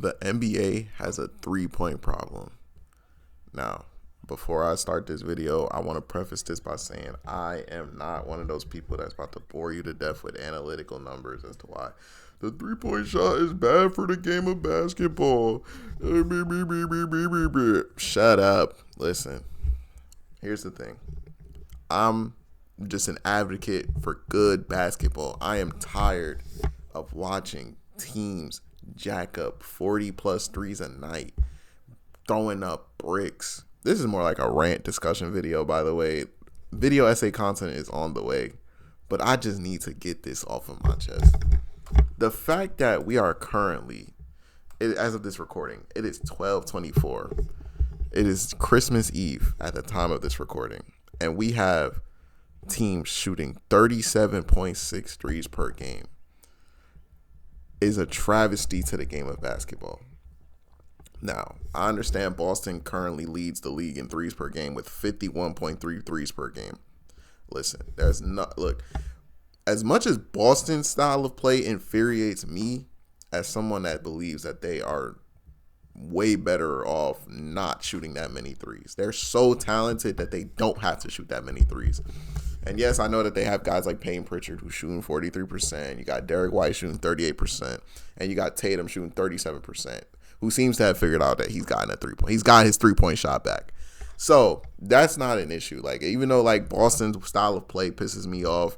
The NBA has a 3-point problem. Now, before I start this video, I want to preface this by saying I am not one of those people that's about to bore you to death with analytical numbers as to why the 3-point shot is bad for the game of basketball. Shut up. Listen, here's the thing. I'm just an advocate for good basketball. I am tired of watching teams jack up 40 plus threes a night, throwing up bricks. This is more like a rant discussion video, by the way. Video essay content is on the way, but I just need to get this off of my chest. The fact that we are currently, as of this recording, it is 12/24. It is Christmas Eve at the time of this recording, and we have teams shooting 37.6 threes per game is a travesty to the game of basketball. Now, I understand Boston currently leads the league in threes per game with 51.3 threes per game. Listen, look, as much as Boston's style of play infuriates me as someone that believes that they are way better off not shooting that many threes. They're so talented that they don't have to shoot that many threes. And yes, I know that they have guys like Payne Pritchard who's shooting 43%. You got Derek White shooting 38%. And you got Tatum shooting 37%, who seems to have figured out that he's gotten a 3-point. He's got his 3-point shot back. So that's not an issue. Like, even though like Boston's style of play pisses me off,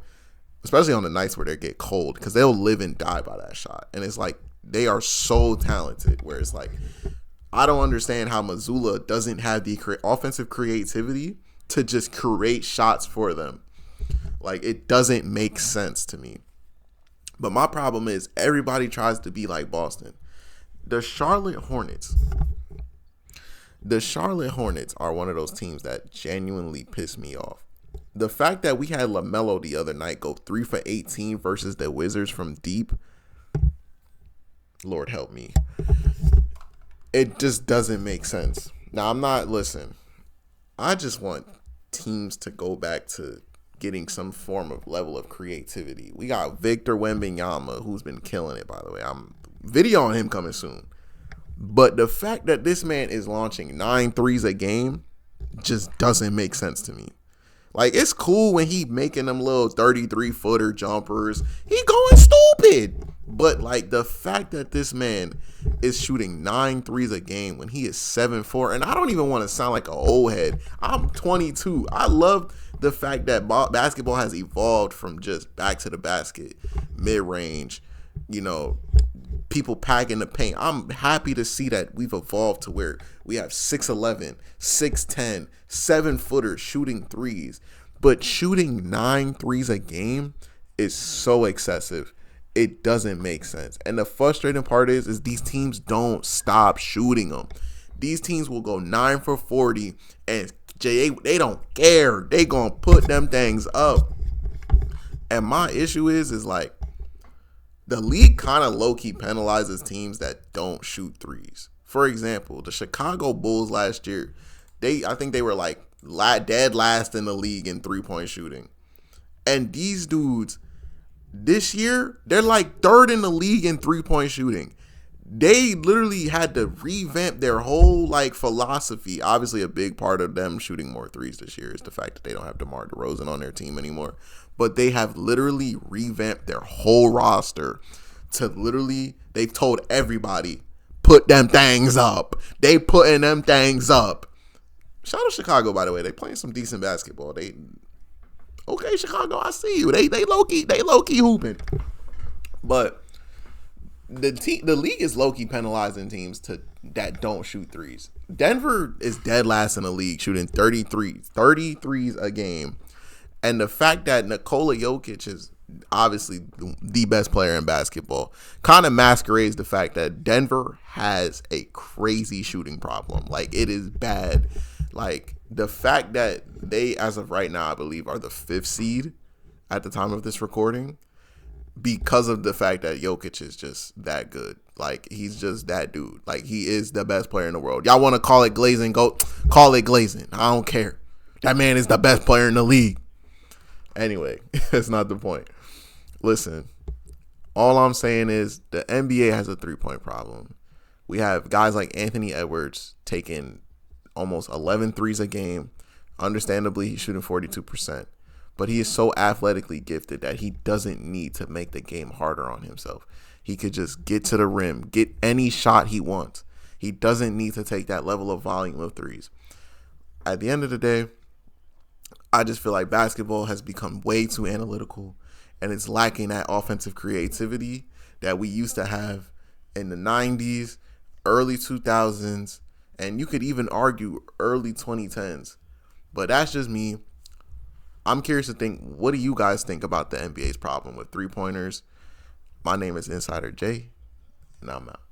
especially on the nights where they get cold, because they'll live and die by that shot. And it's like they are so talented where it's like, I don't understand how Missoula doesn't have the offensive creativity to just create shots for them. Like, it doesn't make sense to me. But my problem is everybody tries to be like Boston. The Charlotte Hornets are one of those teams that genuinely piss me off. The fact that we had LaMelo the other night go 3 for 18 versus the Wizards from deep, Lord help me. It just doesn't make sense. Now, I just want teams to go back to getting some form of level of creativity. We got Victor Wembanyama, who's been killing it, by the way. I'm videoing him coming soon. But the fact that this man is launching 9 threes a game just doesn't make sense to me. Like, it's cool when he making them little 33-footer jumpers. He going stupid. But, like, the fact that this man is shooting 9 threes a game when he is 7'4", and I don't even want to sound like an old head. I'm 22. I love the fact that basketball has evolved from just back to the basket, mid-range, people packing the paint. I'm happy to see that we've evolved to where we have 6'11", 6'10", 7-footers shooting threes. But shooting 9 threes a game is so excessive. It doesn't make sense. And the frustrating part is these teams don't stop shooting them. These teams will go 9 for 40 and they don't care. They gonna put them things up. And my issue is like, the league kind of low-key penalizes teams that don't shoot threes. For example, the Chicago Bulls last year, I think they were like dead last in the league in 3-point shooting. And these dudes, this year, they're like 3rd in the league in 3-point shooting. They literally had to revamp their whole like philosophy. Obviously, a big part of them shooting more threes this year is the fact that they don't have DeMar DeRozan on their team anymore. But they have literally revamped their whole roster to they've told everybody, put them things up. They putting them things up. Shout out Chicago, by the way. They playing some decent basketball. Okay, Chicago, I see you. They low-key hooping. But the league is low-key penalizing teams that don't shoot threes. Denver is dead last in the league, shooting 30 threes a game. And the fact that Nikola Jokic is obviously the best player in basketball kind of masquerades the fact that Denver has a crazy shooting problem. Like, it is bad. Like, the fact that they, as of right now, I believe, are the 5th seed at the time of this recording because of the fact that Jokic is just that good. Like, he's just that dude. Like, he is the best player in the world. Y'all want to call it glazing? Go call it glazing. I don't care. That man is the best player in the league. Anyway, that's not the point. Listen, all I'm saying is the NBA has a 3-point problem. We have guys like Anthony Edwards taking almost 11 threes a game. Understandably, he's shooting 42%. But he is so athletically gifted that he doesn't need to make the game harder on himself. He could just get to the rim, get any shot he wants. He doesn't need to take that level of volume of threes. At the end of the day, I just feel like basketball has become way too analytical, and it's lacking that offensive creativity that we used to have in the 90s, early 2000s, and you could even argue early 2010s. But that's just me. I'm curious to think, what do you guys think about the NBA's problem with three-pointers? My name is Insider J, and I'm out.